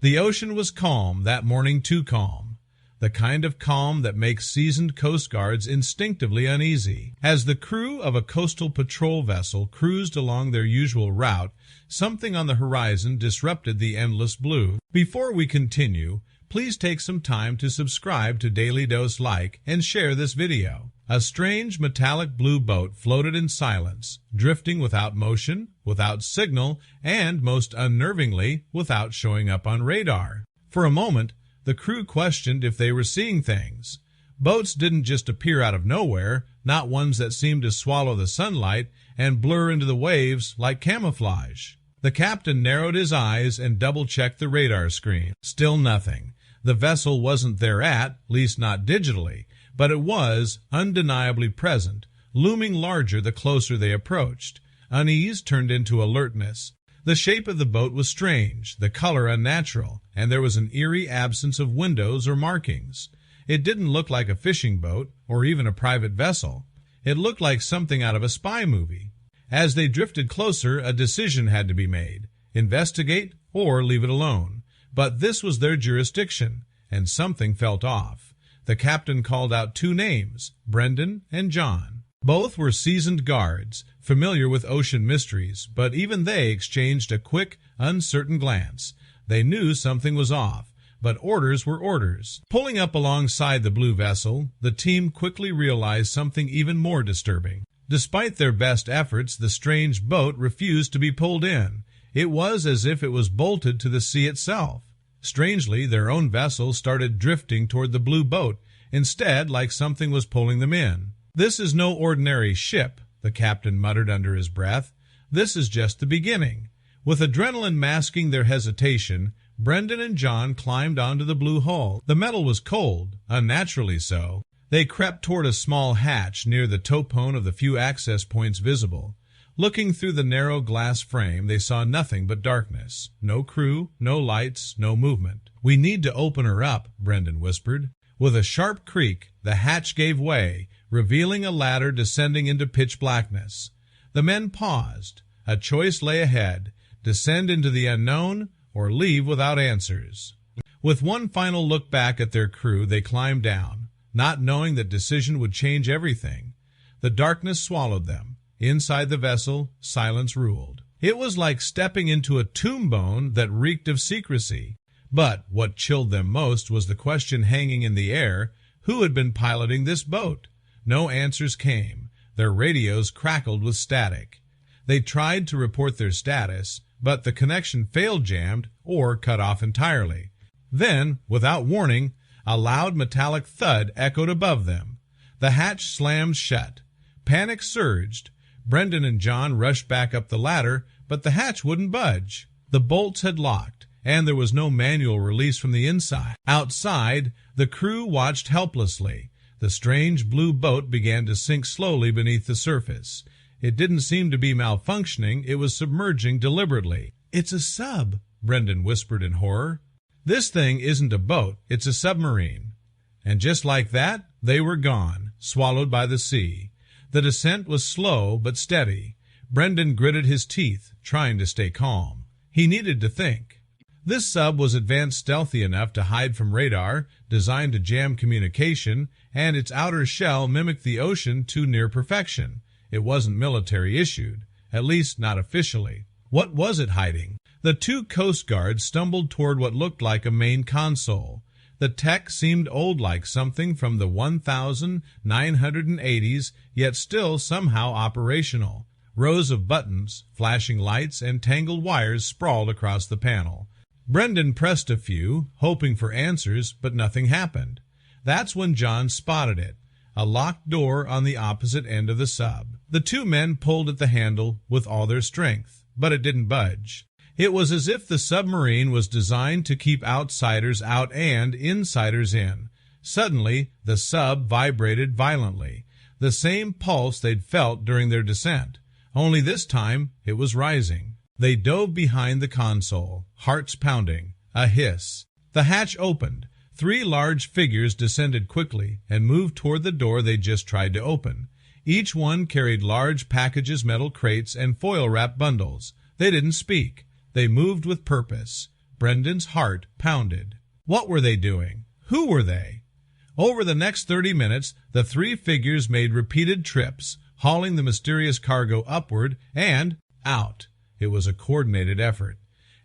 The ocean was calm that morning, too calm. The kind of calm that makes seasoned Coast Guards instinctively uneasy. As the crew of a coastal patrol vessel cruised along their usual route, something on the horizon disrupted the endless blue. Before we continue, please take some time to subscribe to Dailydose, like, and share this video. A strange metallic blue boat floated in silence, drifting without motion, without signal, and, most unnervingly, without showing up on radar. For a moment, the crew questioned if they were seeing things. Boats didn't just appear out of nowhere, not ones that seemed to swallow the sunlight and blur into the waves like camouflage. The captain narrowed his eyes and double-checked the radar screen. Still nothing. The vessel wasn't there at least not digitally, but it was undeniably present, looming larger the closer they approached. Unease turned into alertness. The shape of the boat was strange, the color unnatural, and there was an eerie absence of windows or markings. It didn't look like a fishing boat or even a private vessel. It looked like something out of a spy movie. As they drifted closer, a decision had to be made: investigate or leave it alone. But this was their jurisdiction, and something felt off. The captain called out two names, Brendan and John. Both were seasoned guards, familiar with ocean mysteries, but even they exchanged a quick, uncertain glance. They knew something was off, but orders were orders. Pulling up alongside the blue vessel, the team quickly realized something even more disturbing. Despite their best efforts, the strange boat refused to be pulled in. It was as if it was bolted to the sea itself. Strangely, their own vessel started drifting toward the blue boat, instead like something was pulling them in. "This is no ordinary ship," the captain muttered under his breath. "This is just the beginning." With adrenaline masking their hesitation, Brendan and John climbed onto the blue hull. The metal was cold, unnaturally so. They crept toward a small hatch near the towpone of the few access points visible. Looking through the narrow glass frame, they saw nothing but darkness. No crew, no lights, no movement. "We need to open her up," Brendan whispered. With a sharp creak, the hatch gave way, revealing a ladder descending into pitch blackness. The men paused. A choice lay ahead: descend into the unknown or leave without answers. With one final look back at their crew, they climbed down, not knowing that decision would change everything. The darkness swallowed them. Inside the vessel, silence ruled. It was like stepping into a tomb that reeked of secrecy. But what chilled them most was the question hanging in the air: who had been piloting this boat? No answers came. Their radios crackled with static. They tried to report their status, but the connection failed, jammed, or cut off entirely. Then, without warning, a loud metallic thud echoed above them. The hatch slammed shut. Panic surged. Brendan and John rushed back up the ladder, but the hatch wouldn't budge. The bolts had locked, and there was no manual release from the inside. Outside, the crew watched helplessly. The strange blue boat began to sink slowly beneath the surface. It didn't seem to be malfunctioning, it was submerging deliberately. "It's a sub," Brendan whispered in horror. "This thing isn't a boat, it's a submarine." And just like that, they were gone, swallowed by the sea. The descent was slow but steady. Brendan gritted his teeth, trying to stay calm. He needed to think. This sub was advanced stealthy enough to hide from radar, designed to jam communication, and its outer shell mimicked the ocean to near perfection. It wasn't military issued, at least not officially. What was it hiding? The two Coast Guards stumbled toward what looked like a main console. The tech seemed old, like something from the 1980s, yet still somehow operational. Rows of buttons, flashing lights, and tangled wires sprawled across the panel. Brendan pressed a few, hoping for answers, but nothing happened. That's when John spotted it, a locked door on the opposite end of the sub. The two men pulled at the handle with all their strength, but it didn't budge. It was as if the submarine was designed to keep outsiders out and insiders in. Suddenly, the sub vibrated violently, the same pulse they'd felt during their descent, only this time it was rising. They dove behind the console, hearts pounding, a hiss. The hatch opened. 3 large figures descended quickly and moved toward the door they just tried to open. Each one carried large packages, metal crates, and foil-wrapped bundles. They didn't speak. They moved with purpose. Brendan's heart pounded. What were they doing? Who were they? Over the next 30 minutes, the three figures made repeated trips, hauling the mysterious cargo upward and out. It was a coordinated effort.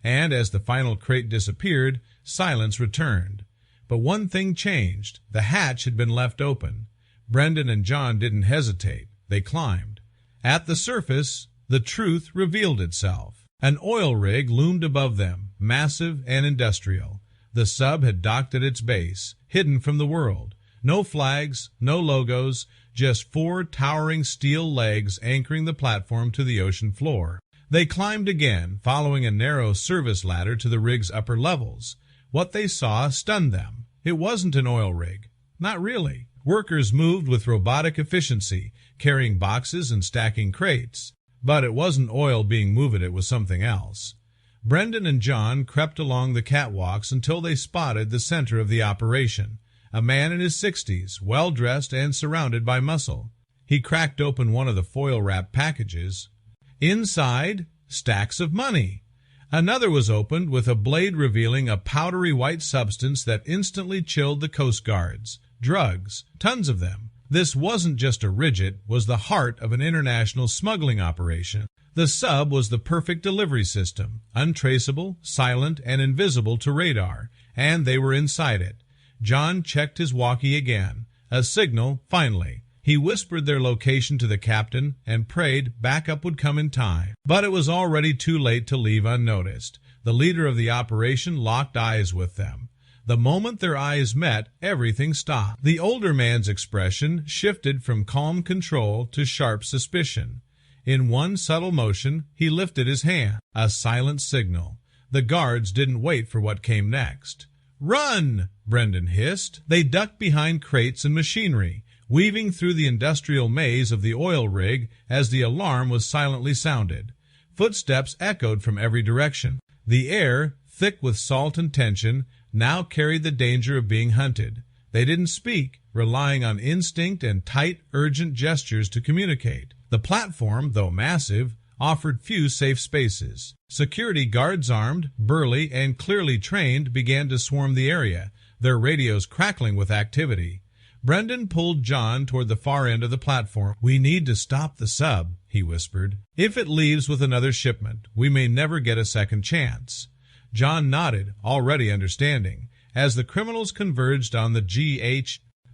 And as the final crate disappeared, silence returned. But one thing changed. The hatch had been left open. Brendan and John didn't hesitate. They climbed. At the surface, the truth revealed itself. An oil rig loomed above them, massive and industrial. The sub had docked at its base, hidden from the world. No flags, no logos, just four towering steel legs anchoring the platform to the ocean floor. They climbed again, following a narrow service ladder to the rig's upper levels. What they saw stunned them. It wasn't an oil rig. Not really. Workers moved with robotic efficiency, carrying boxes and stacking crates. But it wasn't oil being moved, it was something else. Brendan and John crept along the catwalks until they spotted the center of the operation, a man in his 60s, well-dressed and surrounded by muscle. He cracked open one of the foil-wrapped packages. Inside, stacks of money. Another was opened with a blade revealing a powdery white substance that instantly chilled the Coast Guards. Drugs, tons of them. This wasn't just a rigid, was the heart of an international smuggling operation. The sub was the perfect delivery system, untraceable, silent, and invisible to radar, and they were inside it. John checked his walkie again. A signal, finally. He whispered their location to the captain and prayed backup would come in time. But it was already too late to leave unnoticed. The leader of the operation locked eyes with them. The moment their eyes met, everything stopped. The older man's expression shifted from calm control to sharp suspicion. In one subtle motion, he lifted his hand, a silent signal. The guards didn't wait for what came next. "Run!" Brendan hissed. They ducked behind crates and machinery, weaving through the industrial maze of the oil rig as the alarm was silently sounded. Footsteps echoed from every direction. The air, thick with salt and tension, now carried the danger of being hunted. They didn't speak, relying on instinct and tight, urgent gestures to communicate. The platform, though massive, offered few safe spaces. Security guards armed, burly, and clearly trained began to swarm the area, their radios crackling with activity. Brendan pulled John toward the far end of the platform. "We need to stop the sub," he whispered. "If it leaves with another shipment, we may never get a second chance." John nodded, already understanding. As the criminals converged on the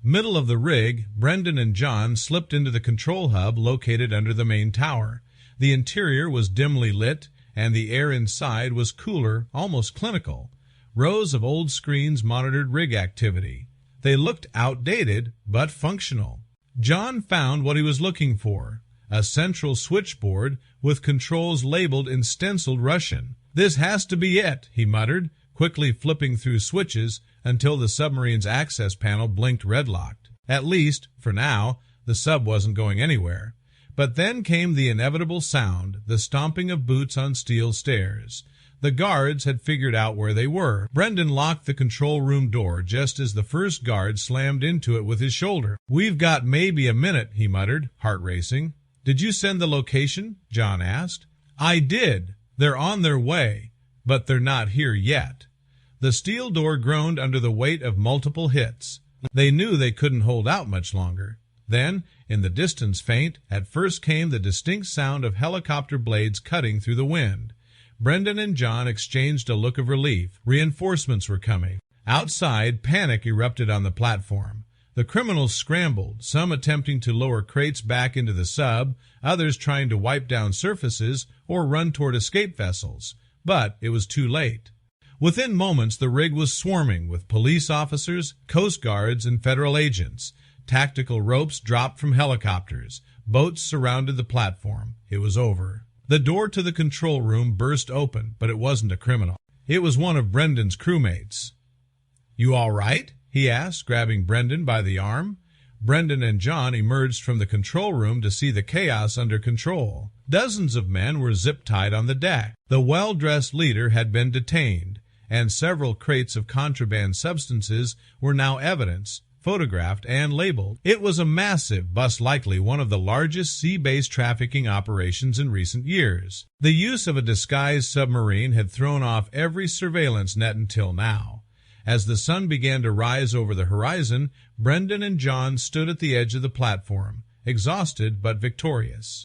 middle of the rig, Brendan and John slipped into the control hub located under the main tower. The interior was dimly lit, and the air inside was cooler, almost clinical. Rows of old screens monitored rig activity. They looked outdated, but functional. John found what he was looking for, a central switchboard with controls labeled in stenciled Russian. "This has to be it," he muttered, quickly flipping through switches until the submarine's access panel blinked red-locked. At least, for now, the sub wasn't going anywhere. But then came the inevitable sound, the stomping of boots on steel stairs. The guards had figured out where they were. Brendan locked the control room door just as the first guard slammed into it with his shoulder. "We've got maybe a minute," he muttered, heart racing. "Did you send the location?" John asked. "I did. They're on their way, but they're not here yet." The steel door groaned under the weight of multiple hits. They knew they couldn't hold out much longer. Then, in the distance faint, at first came the distinct sound of helicopter blades cutting through the wind. Brendan and John exchanged a look of relief. Reinforcements were coming. Outside, panic erupted on the platform. The criminals scrambled, some attempting to lower crates back into the sub, others trying to wipe down surfaces or run toward escape vessels. But it was too late. Within moments, the rig was swarming with police officers, coast guards, and federal agents. Tactical ropes dropped from helicopters. Boats surrounded the platform. It was over. The door to the control room burst open, but it wasn't a criminal. It was one of Brendan's crewmates. "You all right?" he asked, grabbing Brendan by the arm. Brendan and John emerged from the control room to see the chaos under control. Dozens of men were zip-tied on the deck. The well-dressed leader had been detained, and several crates of contraband substances were now evidence, photographed, and labeled. It was a massive bust, likely one of the largest sea-based trafficking operations in recent years. The use of a disguised submarine had thrown off every surveillance net until now. As the sun began to rise over the horizon, Brendan and John stood at the edge of the platform, exhausted but victorious.